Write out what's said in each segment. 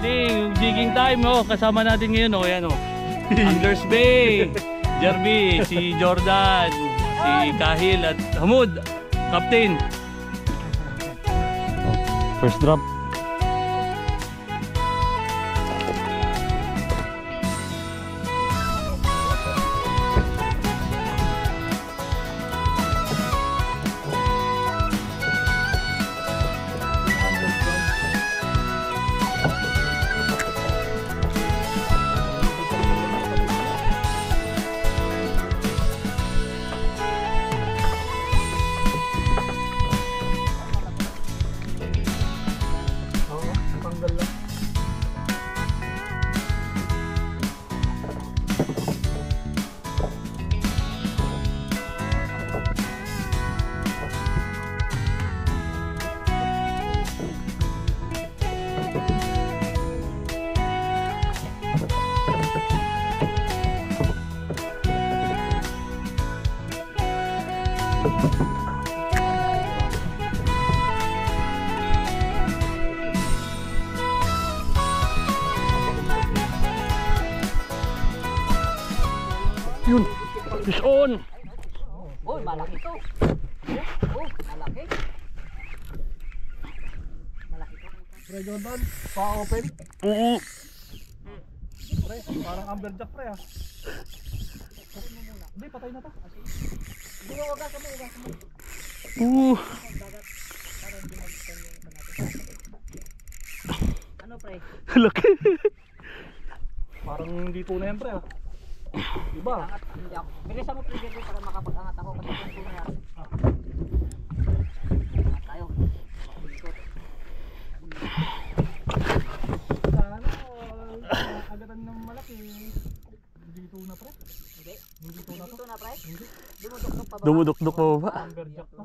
morning, jigging time oh. Kasama natin ngayon oh, ayan oh. Anders Bay, Jerby, si Jordan, si Kahil at Hamud, Captain. First drop. Yun, fish on. Oh, malaki to. Oh, malaki. Malaki to. Pre Jordan, pa-open. Oo. Pre, parang amberjack pre ah. Hindi, patay na ta. Hindi mo wagas mo, wagas mo. Ano pre? Laki. Parang hindi po na yan pre ah. Diba? Angat, hindi ako. Bilisan mo trigger din para makapag-angat ako kasi kung po na yan. Angat tayo. Ikot. Sana agatan ng malaki. Dito na pre. Hindi. Dito na to. Dito na pre. Dumudok-dok pa ba? Dumudok-dok pa ba? Amberjack to.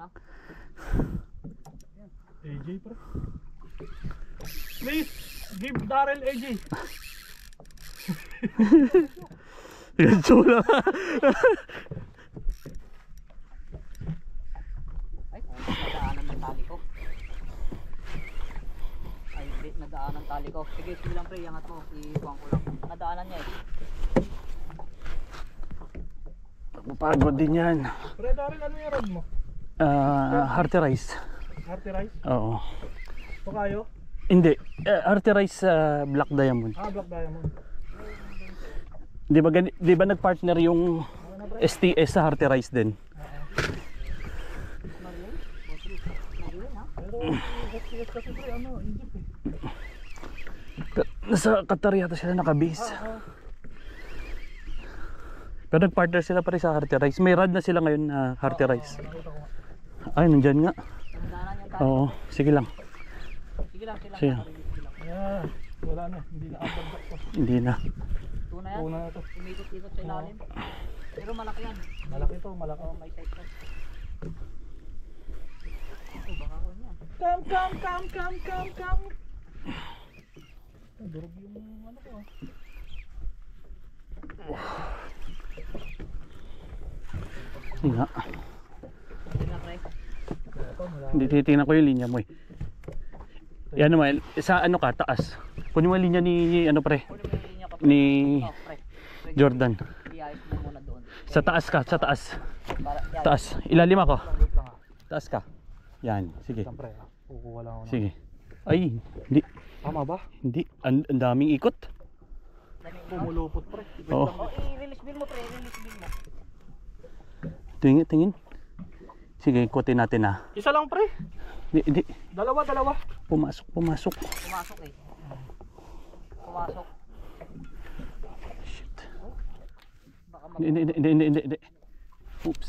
AJ pre. Please give Darrell AJ. Yan chula. Ay, nadaanan ng tali ko. Ay, hindi, nadaanan ng tali ko. Sige, sige lang pre, iangat mo. Ibuang ko lang. Nadaanan niya eh. Mapagod din yan. Pre Darrell, ano yung rod mo? Hearty rice. Hearty rice? Oo. Ito kayo? Hindi. Hearty rice black diamond. Ah, black diamond. Di ba nagpartner yung STS sa Hearty Rice din? Pero STS kasi pre, ano, Egypt eh. Nasa Qatar yata sila nakabase. Pero nagpartner sila pa rin sa Hearty Rice. May rad na sila ngayon na Hearty Rice. Ay, nandyan nga. Nadaanan yung tali. Oo, sige lang. Sige lang, sige lang. Sige. Yeah, wala na, hindi na amberjack to. Hindi na. Tuna yan. Tuna na to. Umikot-ikot sa ilalim. Pero malaki yan. Malaki to, malaki. Oo, may size to. Oh, baka ko yan. Come. Durog yung ano ko ah. Hindi nga. Sige lang pre. Ito, malaki. Hindi, titignan ko yung linya mo eh. Yan naman, sa ano ka, taas. Kunin mo yung linya ni, ano pre, Kunin mo yung linya ka pre. ni Oh, pre. Jordan. Iayos mo muna doon. Sa taas ka, sa taas. Para, yan. Taas. Ilalim ako. Wait lang ah. Taas ka. Yan, sige. Siyempre ah. Kukuha lang ako na. Sige. Ay, hindi. Tama ba? Hindi. Ang daming ikot. Pumulupot pre. Oo. Oh, i-release bill mo pre, i-release bill mo. Tingin, tingin. Sige, ikutin natin ha. Isa lang pre. Hindi. Dalawa. Pumasok. Pumasok eh. Pumasok. Shit. Baka Hindi. Oops.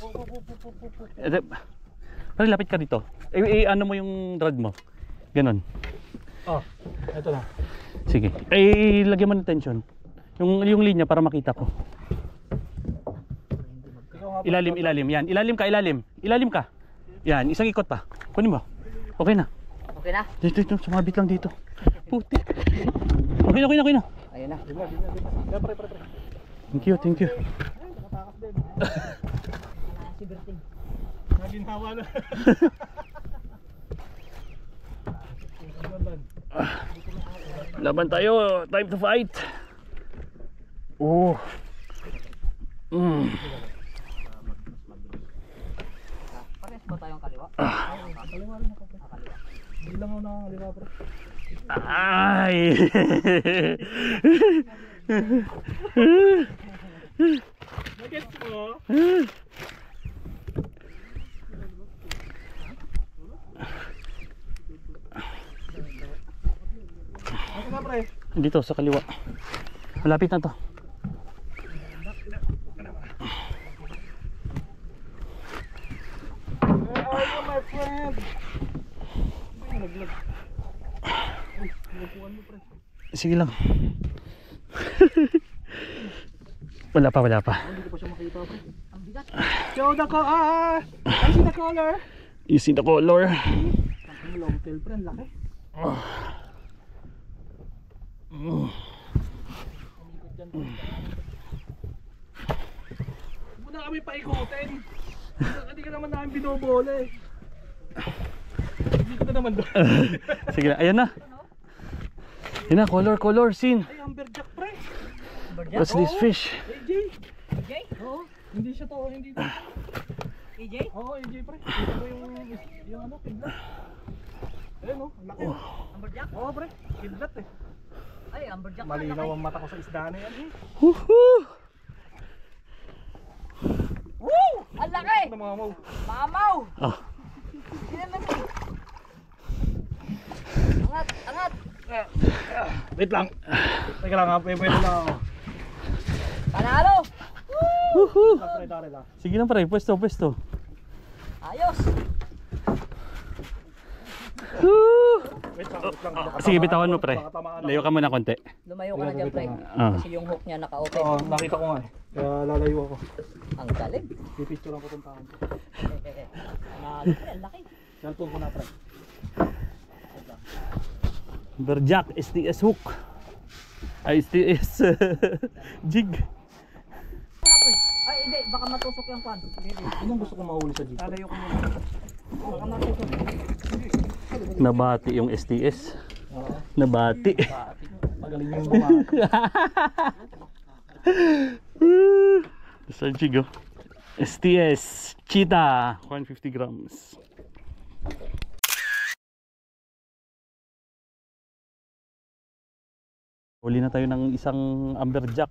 Pare, lapit ka dito. Ano mo yung rod mo? Ganon. Oh, ito na. Sige. Lagyan mo ng tension. Yung linya para makita ko. Ilalim. Yan. Ilalim ka. Yan. Isang ikot pa. Kunin mo. Okay na. Okay na? Dito. Sumabit lang dito. Puti. Okay na. Ayun na. Yeah, pre. Thank you. Ay, nakatakas din. Si Berting. Naginhawa na. Laban tayo, time to fight. Oh. Pares ba tayong kaliwa? Kaliwa rin ako. Kaliwa. Hindi lang ako nakakaliwa pre. Ay. Nagets mo? Ano na pre? Dito sa kaliwa. Malapit na to. Where are you my friend? Ay, naglag. Ay, nilupuan mo pre. Sige lang. Wala pa. Hindi ko pa siya makita pre. Ang bigat. Show the color! I see the color! You see the color? Ang long tail friend, laki. Huwag na kami paikutin. Hindi ka naman namin binobola eh. Hindi ko na naman doon. Sige na, ayan na. Ayan na, color scene. Ay, amberjack pre. What's this fish? AJ. AJ? Oo. Hindi siya to, hindi to. AJ? Oo, AJ pre. Ito ko yung ano, kidlat. Ayun oh, ang laki. Amberjack? Oo pre, kidlat eh. Ay, amberjack. Malinaw ang mata ko sa isda na yan eh. Woohoo! Woo! Ang laki! Ano mga mo? Mamaw! Oh. Angat! Wait lang. Teka lang ha, pwede lang ako. Panalo! Woohoo! Tara lang. Sige na pre, pwesto. Ayos! Woo! Wait lang. Sige, bitawan mo pre. Layo ka muna konti. Lumayo ka na dyan, pre. Ah. Kasi yung hook niya naka-open. Oo, nakita ko nga eh. Kaya lalayo ako. Ang galing. Pipicturean ko itong taon. Panalo, pre. Ang laki. Cellphone ko na pre. Amberjack, STS hook. Ay, STS jig. Ay, hindi. Baka matusok yung kwan. Anong gusto ko mahuli sa jeep? Lalayo ko muna. Baka matusok. Nabati yung STS. Nabati. Magaling yung bumati. Sa jig oh. STS Cheetah 150 grams. Huli na tayo ng isang amberjack.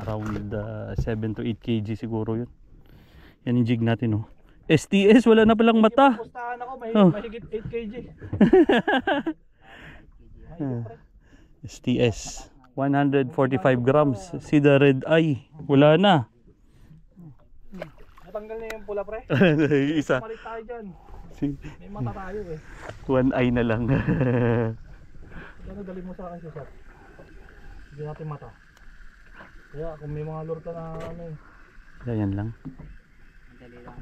Around 7 to 8 kg siguro yun. Yan yung jig natin oh. STS wala na palang mata. Pustahan ako, mahigit 8 kg. STS 145 grams. See the red eye. Wala na. Natanggal na yung pula pre. Isa. Palit tayo dyan. May mata tayo eh. One eye na lang. Ano dali mo sa akin si Sir? Hindi natin mata. Kaya kung may mga lure ka na ano eh. Yan lang. Dali lang.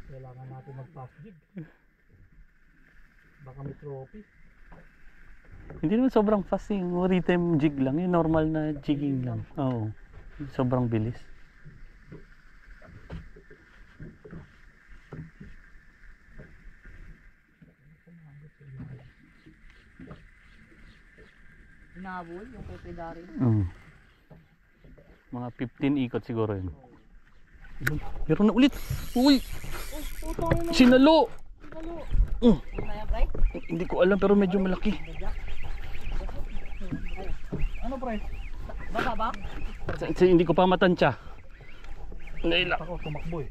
Kailangan natin mag-pass jig. Baka may trophy. Hindi naman sobrang fast yung rhythm jig lang. Yung normal na jigging lang. Oo. Sobrang bilis. Hinabol yung Pepe Darin. Mga 15 ikot siguro yun. Pero na ulit. Uy! Sinalo! Yun na yan, pre? Hindi ko alam pero medyo malaki. Ano pre? Baba ba? Hindi ko pa matansya. Naila. Ako tumakbo eh.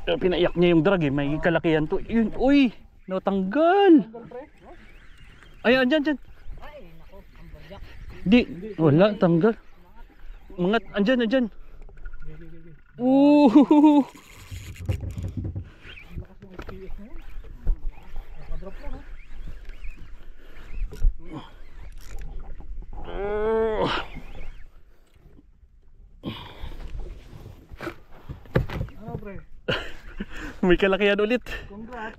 Pinaiyak niya yung drag eh. May kalakihan to. Yun, uy! Natanggal! Tanggal pre? Ay, andyan. Ay, nako. Amberjack. Di, wala, tanggal. Mga, andyan. Lakas Ooh! ng SPS na yun. Nakadrop lang ha. Ano pre? May kalakihan ulit. Congrats.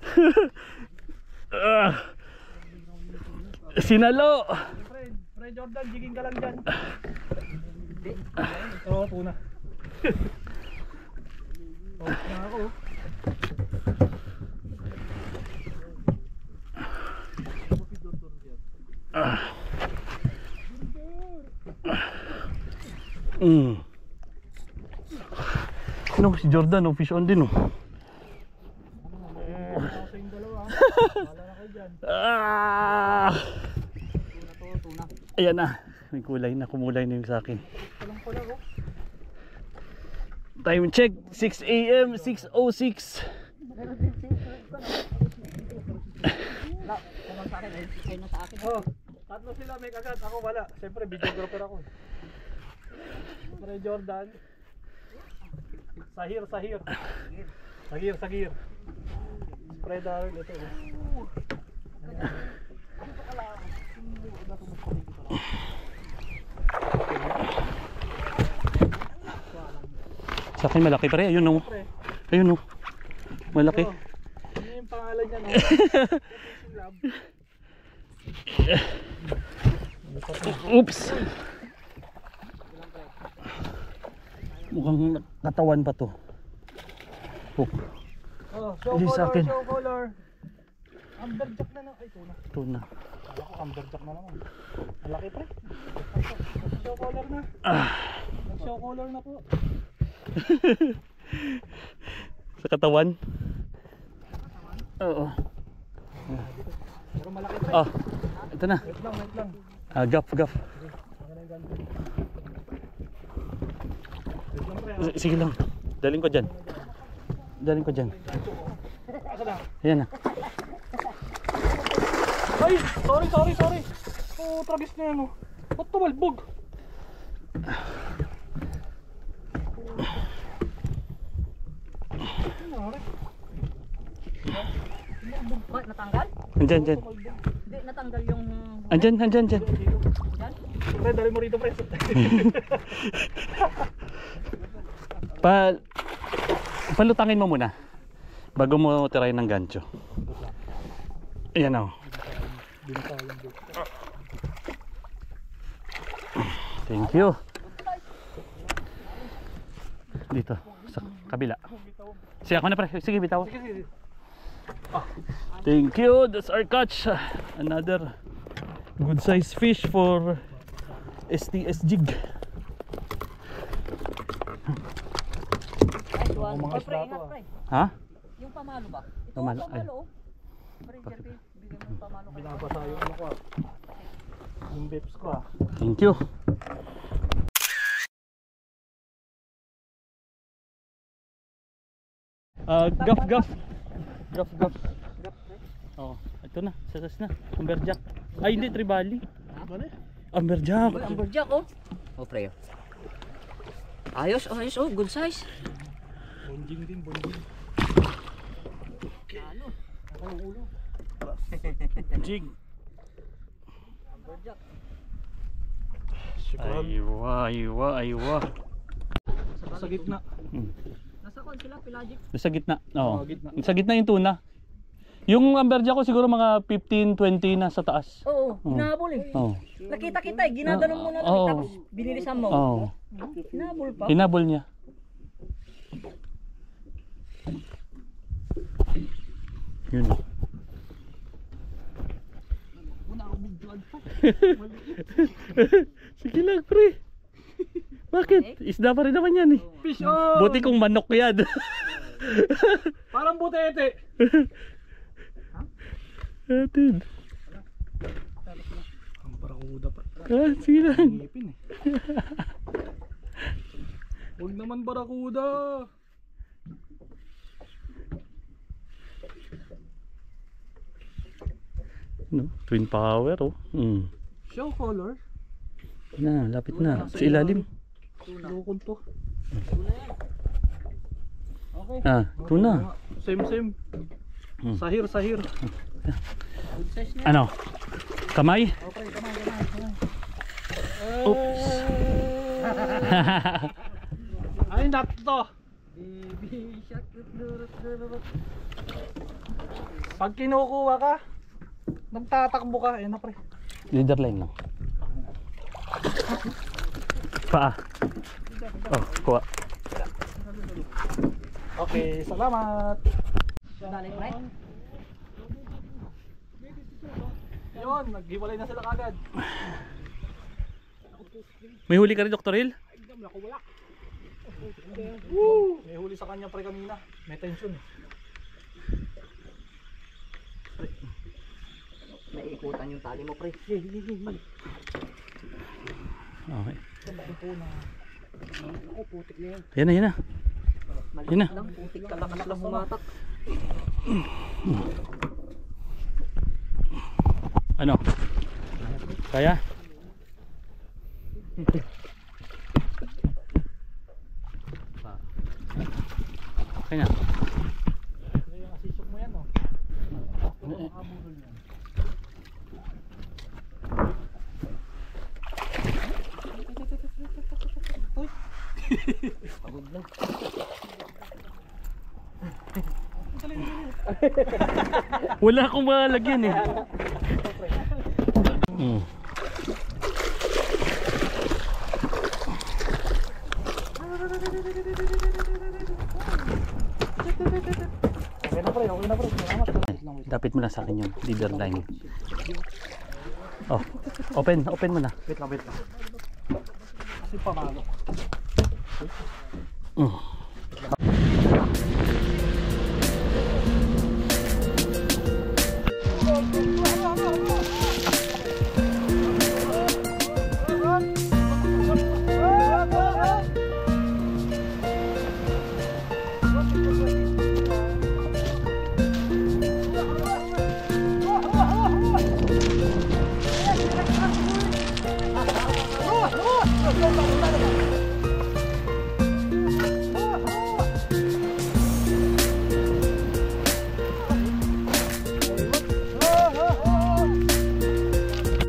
Sinalo! Pre Jordan, jiging ka lang dyan. Oo, puna. No, si Jordan, oh, fish on din, oh. Sa yung dalawa. Wala na kayo dyan. Ah! Tuna. Ayan na. May kulay na, kumulay na yung sa akin. Walang pala oh. Time check, 6 AM, 6:06. Kumang sa akin, ay na sa akin. Oh, tatlo sila may kagat. Ako wala. Siyempre videographer ako. Siyempre Jordan. Sahir. Sagir. Spread Darrell ito. Sa akin malaki pare, ayun oh. Ayun oh. Malaki. Ano yung pangalan niya no? Oops. Mukhang katawan pa to. Oh, Oh, show Hindi sa akin. color. Amberjack na ay tuna. tuna. Kala ko amberjack na naman. Malaki pre. Show color na. Nag-show color na po. Sa katawan? Oo. Pero malaki pre. Ah, ito na. Wait lang. Ah, gap. Ano na yung ganito? Wait lang pre. Sige lang. Daling ko dyan. Asa na? Ayan na. Ay! Sorry! Oh, tragis na yan oh. Ba't tumalbog? Bakit natanggal? Andyan. Hindi, natanggal yung... Andyan. Yan? Pre, dali mo rito pre. Palutangin mo muna bago mo tirayin ng gancho. Ayan o. Thank you. Dito sa kabila. Sige ako na pre. Sige bitaw. Sige. Thank you. That's our catch. Another good size fish for STS jig. Nice one. Mga Pre, isda to, ingat ah. pre. Ha? Yung pamalo ba? Ito, Pamalo, pamalo oh. Pre, Jerby, bigyan mo yung pamalo kayo. Binabasa yung ano ko ah. Yung bips ko ah. Thank you. Gaf. Oh, ito na, sasas na. Amberjack. Ay, hindi, tribali. Ano eh? Amberjack. Uy, amberjack oh. Oh, pre. Ayos oh. Good size. Bonjing din. Ano? Ako yung ulo. Jig. Amberjack. Sikran. Aywa. Sa gitna. Nasa kon sila, pelagic. Sa gitna. Oo. Gitna. Sa gitna yung tuna. Yung amberjack ko siguro mga 15-20 na sa taas. Oo, hinabol eh. Oo. Nakita kita eh, ginaganon mo na lang Oo. tapos binilisan mo. Oo. Hinabol pa. Hinabol niya. Yun. Una ako bigyan pa. Sige lang, pre. Bakit? Isda pa rin naman yan eh. Fish on! Buti kong manok yan. Parang butete. Atin. Ang barakuda pa. Ah, sige lang. Ngipin eh. Huwag naman barakuda. No, twin power oh. Show color. Na, lapit na. Sa ilalim. Lukon to. Okay. Ah, tuna. Same. Sahir. Good size na. Ano? Kamay? Okay, kamay. Oops. Ay, not to. Baby shark. Pag kinukuha ka, nagtatakbo ka. Ayan na pre. Leader line lang. Paa. Oh, kuha. Okay, salamat. Dali pre. Yun, naghiwalay na sila kagad. May huli ka rin, Dr. Hill? Woo! May huli sa kanya pre kanina. May tension eh. Naiikutan yung tali mo, pre. Okay. Ako, putik na yan. Yan na, yan na. Maliit Yun na. lang, putik kalakas lang humatak. Ano? Kaya? Okay na. Ito yung asisok mo yan oh. Makaburol yan. Pagod lang. Wala akong malagyan eh. Mm. Okay na pre, okay na pre. Salamat. Dapit mo na sa akin yung leader line. Oh, open mo na. Wait lang. Kasi pamalo.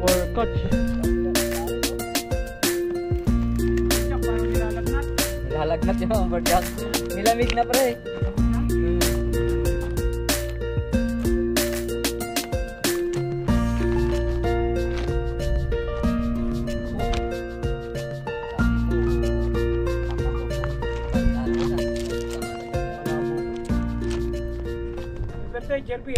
Or coach. Nilalagnat yung overjack. Nilamig na, pre. Birthday, Jerby.